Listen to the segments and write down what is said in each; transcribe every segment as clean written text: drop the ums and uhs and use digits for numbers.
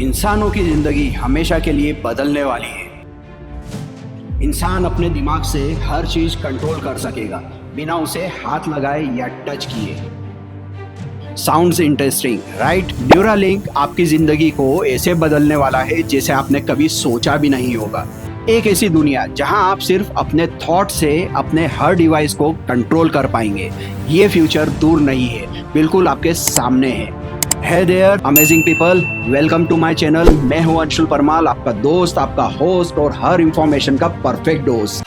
इंसानों की जिंदगी हमेशा के लिए बदलने वाली है। इंसान अपने दिमाग से हर चीज कंट्रोल कर सकेगा बिना उसे हाथ लगाए या टच किए। Sounds interesting, right? न्यूरालिंक आपकी जिंदगी को ऐसे बदलने वाला है जैसे आपने कभी सोचा भी नहीं होगा। एक ऐसी दुनिया जहां आप सिर्फ अपने थॉट से अपने हर डिवाइस को कंट्रोल कर पाएंगे। ये फ्यूचर दूर नहीं है, बिल्कुल आपके सामने है। Hey there, amazing people, welcome to my channel. मैं हूं अंशुल परमाल, आपका दोस्त, आपका होस्ट और हर इंफॉर्मेशन का परफेक्ट डोज।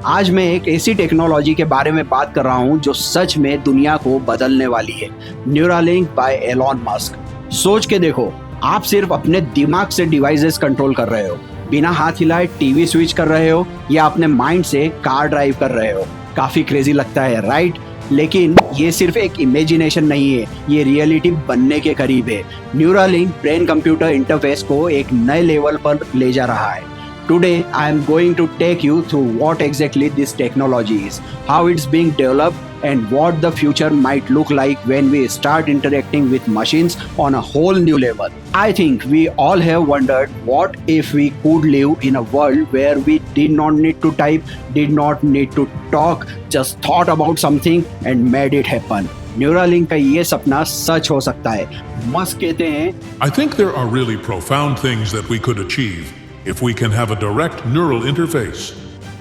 आज मैं एक ऐसी टेक्नोलॉजी के बारे में बात कर रहा हूं जो सच में दुनिया को बदलने वाली है। Neuralink by Elon Musk. सोच के देखो, आप सिर्फ अपने दिमाग से डिवाइसेस कंट्रोल कर रहे हो, बिना हाथ हिलाए टीवी स्विच कर रहे हो या अपने माइंड से कार ड्राइव कर रहे हो। काफी क्रेजी लगता है, राइट? लेकिन ये सिर्फ एक इमेजिनेशन नहीं है, ये रियलिटी बनने के करीब है। न्यूरालिंक ब्रेन कंप्यूटर इंटरफेस को एक नए लेवल पर ले जा रहा है। Today, I am going to take you through what exactly this technology is, how it's being developed, and what the future might look like when we start interacting with machines on a whole new level. I think we all have wondered, what if we could live in a world where we did not need to type, did not need to talk, just thought about something and made it happen. Neuralink का ये सपना सच हो सकता है। Musk कहते हैं, I think there are really profound things that we could achieve if we can have a direct neural interface.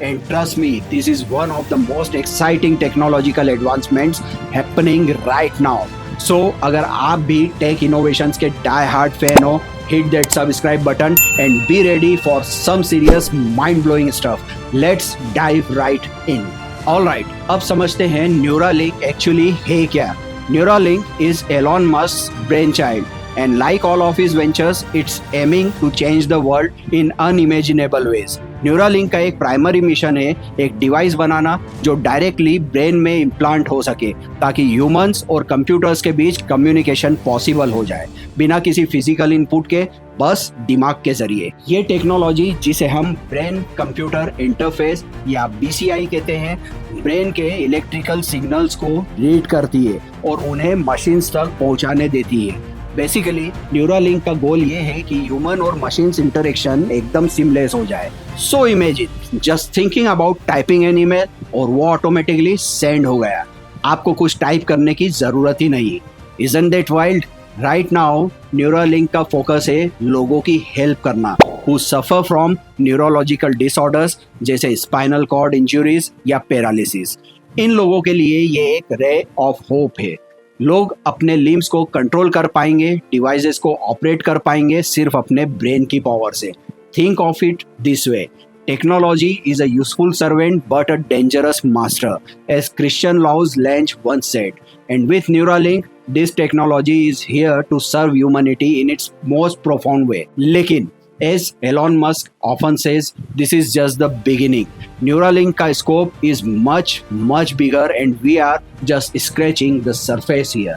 And trust me, this is one of the most exciting technological advancements happening right now. So, अगर आप भी take innovations के die hard fan हो, hit that subscribe button and be ready for some serious mind-blowing stuff. Let's dive right in. Alright, अब समझते हैं Neuralink actually है क्या। Neuralink is Elon Musk's brainchild. And like all of his ventures, it's aiming to change the world in unimaginable ways. Neuralink का एक primary mission है एक device बनाना जो डायरेक्टली ब्रेन में इम्प्लांट हो सके, ताकि ह्यूमंस और कंप्यूटर्स के बीच कम्युनिकेशन पॉसिबल हो जाए बिना किसी फिजिकल इनपुट के, बस दिमाग के जरिए। ये टेक्नोलॉजी, जिसे हम ब्रेन कंप्यूटर इंटरफेस या BCI कहते हैं, ब्रेन के इलेक्ट्रिकल सिग्नल्स को रीड करती है और उन्हें मशीन्स तक पहुंचाने देती है। बेसिकली न्यूरालिंक का गोल ये है कि ह्यूमन और मशीन्स इंटरेक्शन एकदम सीमलेस हो जाए। So imagine just thinking about typing an email और वो ऑटोमेटिकली सेंड हो गया। आपको कुछ टाइप करने की जरूरत ही नहीं। Isn't that wild? Right now Neuralink का फोकस है लोगों की हेल्प करना who suffer from neurological disorders जैसे स्पाइनल कॉर्ड इंजरीज या पैरालिसिस। इन लोगों के लिए ये एक रे ऑफ होप है। लोग अपने लिम्स को कंट्रोल कर पाएंगे, डिवाइसेस को ऑपरेट कर पाएंगे सिर्फ अपने ब्रेन की पावर से। Think of it this way, technology is a useful servant but a dangerous master, as Christian Lous Lange once said. And with Neuralink, this technology is here to serve humanity in its most profound way. लेकिन as Elon Musk often says, this is just the beginning. Neuralink का scope is much bigger and we are just scratching the surface here.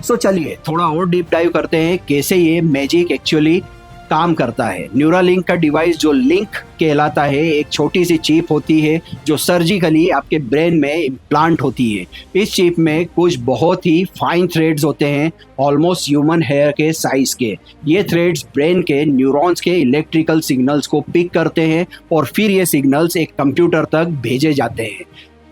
So चलिए थोड़ा और deep dive करते हैं कैसे ये magic actually काम करता है। न्यूरालिंक का डिवाइस जो लिंक कहलाता है, एक छोटी सी चिप होती है जो सर्जिकली आपके ब्रेन में इम्प्लांट होती है। इस चिप में कुछ बहुत ही फाइन थ्रेड्स होते हैं, ऑलमोस्ट ह्यूमन हेयर के साइज के। ये थ्रेड्स ब्रेन के न्यूरॉन्स के इलेक्ट्रिकल सिग्नल्स को पिक करते हैं और फिर ये सिग्नल्स एक कंप्यूटर तक भेजे जाते हैं।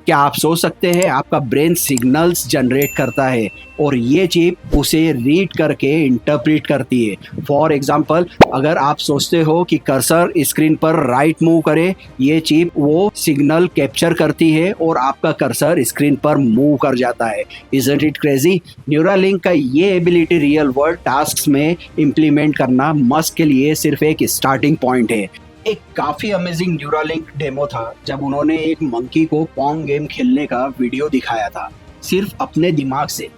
क्या आप सोच सकते हैं, आपका ब्रेन सिग्नल्स जनरेट करता है और ये चिप उसे रीड करके इंटरप्रेट करती है। फॉर एग्जांपल, अगर आप सोचते हो कि कर्सर स्क्रीन पर राइट मूव करे, ये चिप वो सिग्नल कैप्चर करती है और आपका कर्सर स्क्रीन पर मूव कर जाता है। Isn't it crazy? न्यूरालिंक का ये एबिलिटी रियल वर्ल्ड टास्क्स में इम्प्लीमेंट करना मस्क के लिए सिर्फ एक स्टार्टिंग पॉइंट है। एक काफी अमेजिंग न्यूरालिंक डेमो था जब उन्होंने एक मंकी को पोंग गेम खेलने का वीडियो दिखाया था, सिर्फ अपने दिमाग से।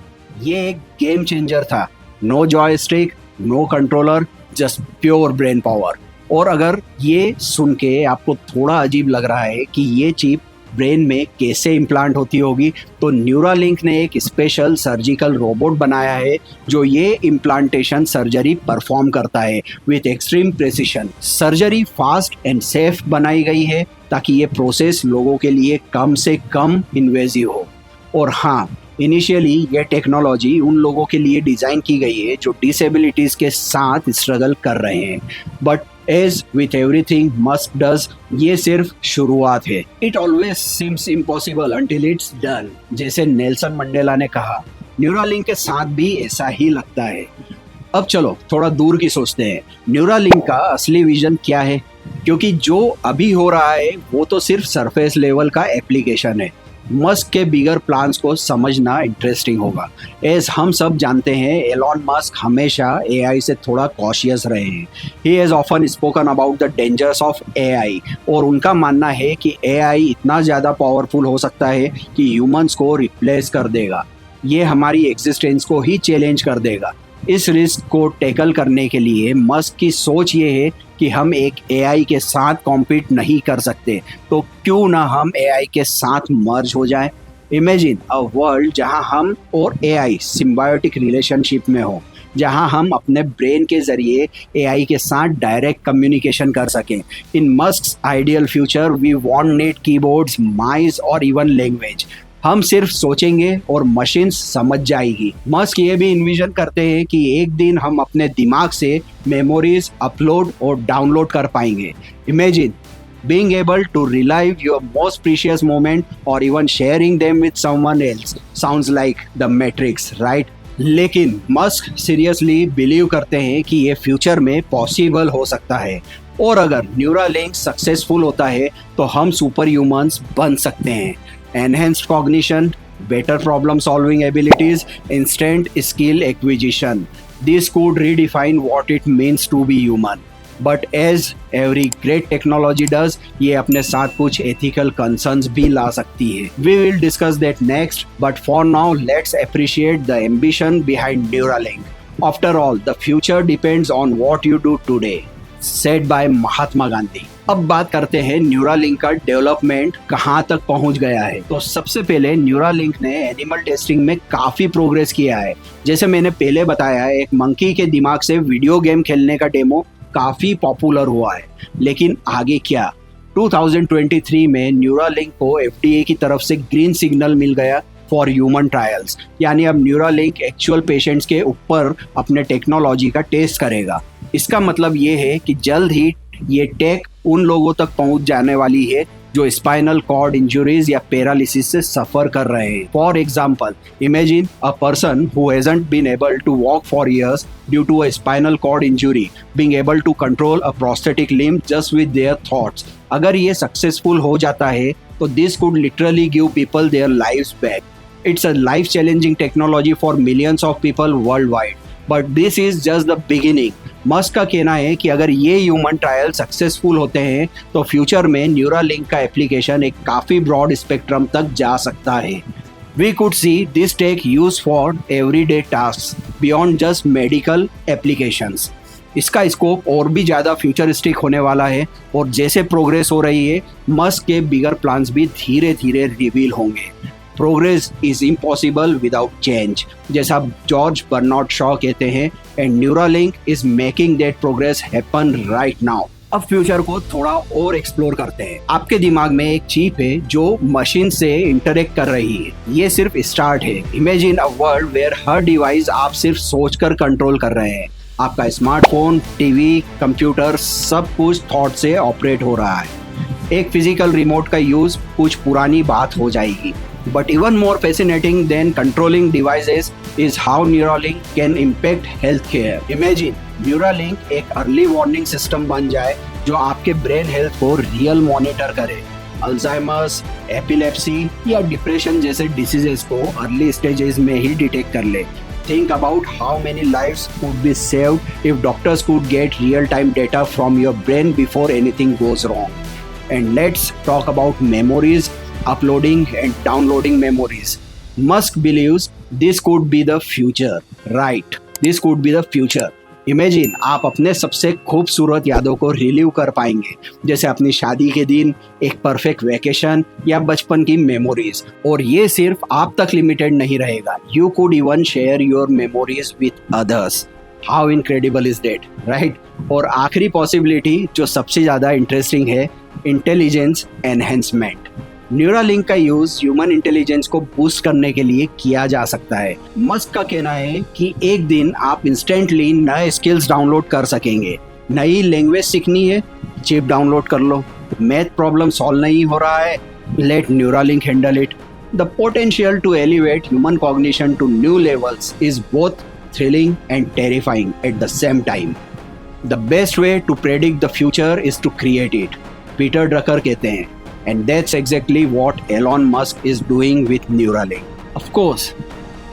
ये एक गेम चेंजर था। No joystick, no controller, just pure brain power. और अगर ये सुन के आपको थोड़ा अजीब लग रहा है कि ये चिप ब्रेन में कैसे इम्प्लांट होती होगी, तो न्यूरालिंक ने एक स्पेशल सर्जिकल रोबोट बनाया है जो ये इम्प्लांटेशन सर्जरी परफॉर्म करता है with extreme precision. Surgery fast and safe बनाई गई है ताकि ये प्रोसेस लोगों के लिए कम से कम इन्वेजिव हो। और हाँ, इनिशियली ये टेक्नोलॉजी उन लोगों के लिए डिज़ाइन की गई है जो डिसेबिलिटीज़ के साथ स्ट्रगल कर रहे हैं, but as with everything Musk does, ये सिर्फ शुरुआत है। It always seems impossible until it's done. जैसे नेल्सन मंडेला ने कहा, न्यूरालिंक के साथ भी ऐसा ही लगता है। अब चलो थोड़ा दूर की सोचते हैं, न्यूरालिंक का असली विजन क्या है? क्योंकि जो अभी हो रहा है वो तो सिर्फ सरफेस लेवल का एप्लीकेशन है। मस्क के बिगर प्लान्स को समझना इंटरेस्टिंग होगा। एज हम सब जानते हैं, एलॉन मस्क हमेशा एआई से थोड़ा कॉशियस रहे हैं। He has often spoken about the dangers of AI, और उनका मानना है कि एआई इतना ज़्यादा पावरफुल हो सकता है कि ह्यूमंस को रिप्लेस कर देगा। ये हमारी एग्जिस्टेंस को ही चैलेंज कर देगा। इस रिस्क को टैकल करने के लिए मस्क की सोच ये है कि हम एक एआई के साथ कॉम्पीट नहीं कर सकते, तो क्यों ना हम एआई के साथ मर्ज हो जाए। इमेजिन अ वर्ल्ड जहां हम और एआई सिम्बायोटिक रिलेशनशिप में हो, जहां हम अपने ब्रेन के जरिए एआई के साथ डायरेक्ट कम्युनिकेशन कर सकें। In Musk's ideal future we won't need keyboards, mice और इवन लैंग्वेज। हम सिर्फ सोचेंगे और मशीन समझ जाएगी। मस्क ये भी इन्विजन करते हैं कि एक दिन हम अपने दिमाग से मेमोरीज अपलोड और डाउनलोड कर पाएंगे। Imagine being able to relive your most precious moment or even sharing them with someone else. Sounds like the Matrix, right? लेकिन मस्क सीरियसली बिलीव करते हैं कि ये फ्यूचर में पॉसिबल हो सकता है, और अगर न्यूरालिंक सक्सेसफुल होता है तो हम सुपर ह्यूमंस बन सकते हैं। Enhanced cognition, better problem solving abilities, instant skill acquisition. This could redefine what it means to be human. But as every great technology does, ये अपने साथ कुछ ethical concerns भी ला सकती है। We will discuss that next, but for now let's appreciate the ambition behind Neuralink. After all, the future depends on what you do today. Said by Mahatma Gandhi. अब बात करते हैं न्यूरालिंक का डेवलपमेंट कहाँ तक पहुँच गया है। तो सबसे पहले न्यूरालिंक ने एनिमल टेस्टिंग में काफ़ी प्रोग्रेस किया है। जैसे मैंने पहले बताया, एक मंकी के दिमाग से वीडियो गेम खेलने का डेमो काफ़ी पॉपुलर हुआ है। लेकिन आगे क्या? 2023 में न्यूरालिंक को FDA की तरफ से ग्रीन सिग्नल मिल गया फॉर ह्यूमन ट्रायल्स, यानी अब न्यूरालिंक एक्चुअल पेशेंट्स के ऊपर अपने टेक्नोलॉजी का टेस्ट करेगा। इसका मतलब ये है कि जल्द ही ये टेक उन लोगों तक पहुंच जाने वाली है जो स्पाइनल कॉर्ड इंजुरीज या पैरालिसिस से सफर कर रहे हैं। For example, imagine a person who hasn't been able to walk for years due to a spinal cord injury being able to control a prosthetic limb just with their thoughts. अगर ये successful हो जाता है तो this could literally give people their lives back. It's a life-challenging technology for millions of people worldwide. But this is just the beginning. Musk का कहना है कि अगर ये ह्यूमन ट्रायल सक्सेसफुल होते हैं तो फ्यूचर में न्यूरालिंक का एप्लीकेशन एक काफ़ी ब्रॉड स्पेक्ट्रम तक जा सकता है। We could see this tech used for everyday tasks beyond just medical applications. इसका स्कोप और भी ज़्यादा फ्यूचरिस्टिक होने वाला है, और जैसे प्रोग्रेस हो रही है मस्क के बिगर प्लान्स भी धीरे धीरे रिवील होंगे। Progress is impossible without change, जैसा जॉर्ज बर्नार्ड शॉ कहते हैं, and Neuralink is making that progress happen right now. अब फ्यूचर को थोड़ा और एक्सप्लोर करते हैं। आपके दिमाग में एक चिप है जो मशीन से इंटरेक्ट कर रही है। ये सिर्फ स्टार्ट है। इमेजिन अ वर्ल्ड वेयर हर डिवाइस आप सिर्फ सोचकर कंट्रोल कर रहे हैं। आपका स्मार्टफोन, टीवी, कंप्यूटर, सब कुछ थॉट से ऑपरेट हो रहा है। एक फिजिकल रिमोट का यूज कुछ पुरानी बात हो जाएगी। But even more fascinating than controlling devices is how Neuralink can impact healthcare. Imagine Neuralink एक अर्ली वार्निंग सिस्टम बन जाए जो आपके ब्रेन हेल्थ को रियल मॉनिटर करे। अल्जाइमर्स, एपिलेप्सी या डिप्रेशन जैसे डिसीजेस को अर्ली स्टेजेस में ही डिटेक्ट कर ले। Think about how many lives could be saved if doctors could get real-time data from your brain before anything goes wrong. And let's talk about memories, uploading and downloading memories. Musk believes this could be the future. Right, this could be the future. Imagine आप अपने सबसे खूबसूरत यादों को relieve कर पाएंगे, जैसे अपनी शादी के दिन, एक परफेक्ट वैकेशन या बचपन की मेमोरीज। और ये सिर्फ आप तक लिमिटेड नहीं रहेगा। You could even share your memories with others. How incredible is that, right? और आखिरी पॉसिबिलिटी जो सबसे ज़्यादा इंटरेस्टिंग है, इंटेलिजेंस एनहेंसमेंट। न्यूरालिंक का यूज ह्यूमन इंटेलिजेंस को बूस्ट करने के लिए किया जा सकता है। मस्क का कहना है कि एक दिन आप इंस्टेंटली नए स्किल्स डाउनलोड कर सकेंगे। नई लैंग्वेज सीखनी है, चिप डाउनलोड कर लो। मैथ प्रॉब्लम सॉल्व नहीं हो रहा है, let Neuralink handle it. The potential to elevate human cognition to new levels is both thrilling and terrifying at the same time. The best way to predict the future is to create it, Peter Drucker कहते हैं। And that's exactly what Elon Musk is doing with Neuralink. Of course,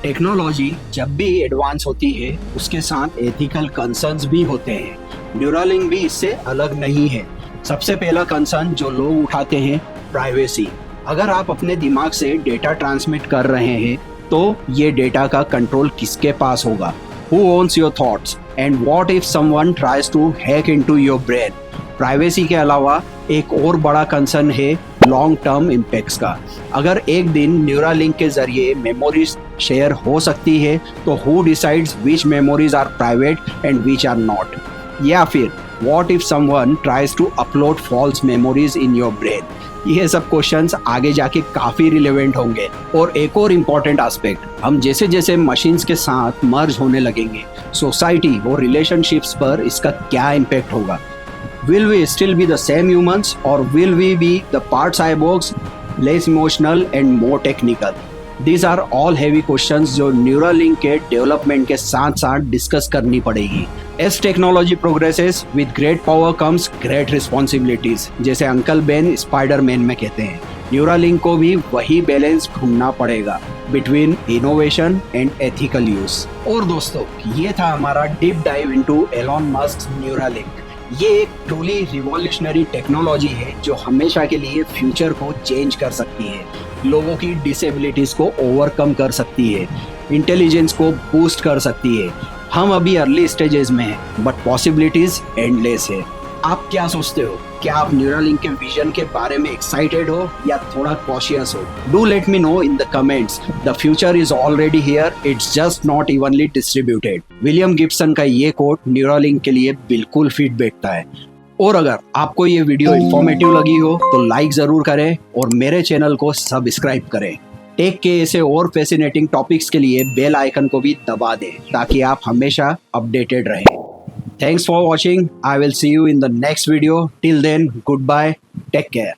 technology जब भी advance होती है उसके साथ ethical concerns भी होते हैं। न्यूरालिंक भी इससे अलग नहीं है। सबसे पहला कंसर्न जो लोग उठाते हैं, प्राइवेसी। अगर आप अपने दिमाग से डेटा ट्रांसमिट कर रहे हैं तो ये डेटा का कंट्रोल किसके पास होगा? Who owns your thoughts? And what if someone tries to hack into your brain? Privacy के अलावा एक और बड़ा कंसर्न है लॉन्ग टर्म इम्पैक्ट्स का। अगर एक दिन न्यूरालिंक के जरिए मेमोरीज शेयर हो सकती है तो who decides which memories are private and which are not? या फिर what if someone tries to upload false memories in your brain? ये सब क्वेश्चंस आगे जाके काफ़ी रिलेवेंट होंगे। और एक और इम्पॉर्टेंट एस्पेक्ट, हम जैसे जैसे मशीन्स के साथ मर्ज होने लगेंगे, सोसाइटी और रिलेशनशिप्स पर इसका क्या इम्पैक्ट होगा? Will we still be the same humans or will we be the part cyborgs, less emotional and more technical? These are all heavy questions जो Neuralink के डेवलपमेंट के साथ साथ डिस्कस करनी पड़ेगी। As technology progresses, with great power comes great responsibilities, जैसे uncle Ben Spiderman में कहते हैं। न्यूरालिंक को भी वही बैलेंस ढूंढना पड़ेगा between innovation and ethical use. और दोस्तों, ये था हमारा deep dive into Elon Musk Neuralink. ये एक ट्रूली रिवॉल्यूशनरी टेक्नोलॉजी है जो हमेशा के लिए फ्यूचर को चेंज कर सकती है, लोगों की डिसेबिलिटीज को ओवरकम कर सकती है, इंटेलिजेंस को बूस्ट कर सकती है। हम अभी अर्ली स्टेजेस में हैं, बट पॉसिबिलिटीज एंडलेस है। आप क्या सोचते हो? क्या आप न्यूरालिंक के विजन के बारे में एक्साइटेड हो या थोड़ा कॉशियस हो? Do let me know in the comments. The future is already here, it's just not evenly distributed. William Gibson का ये कोट न्यूरालिंक के लिए बिल्कुल फिट बैठता है। और अगर आपको ये वीडियो इंफॉर्मेटिव लगी हो तो लाइक जरूर करें और मेरे चैनल को सब्सक्राइब करें। टेक के ऐसे और फैसिनेटिंग टॉपिक्स के लिए बेल आइकन को भी दबा दें ताकि आप हमेशा अपडेटेड रहें। Thanks for watching. I will see you in the next video. Till then, goodbye. Take care.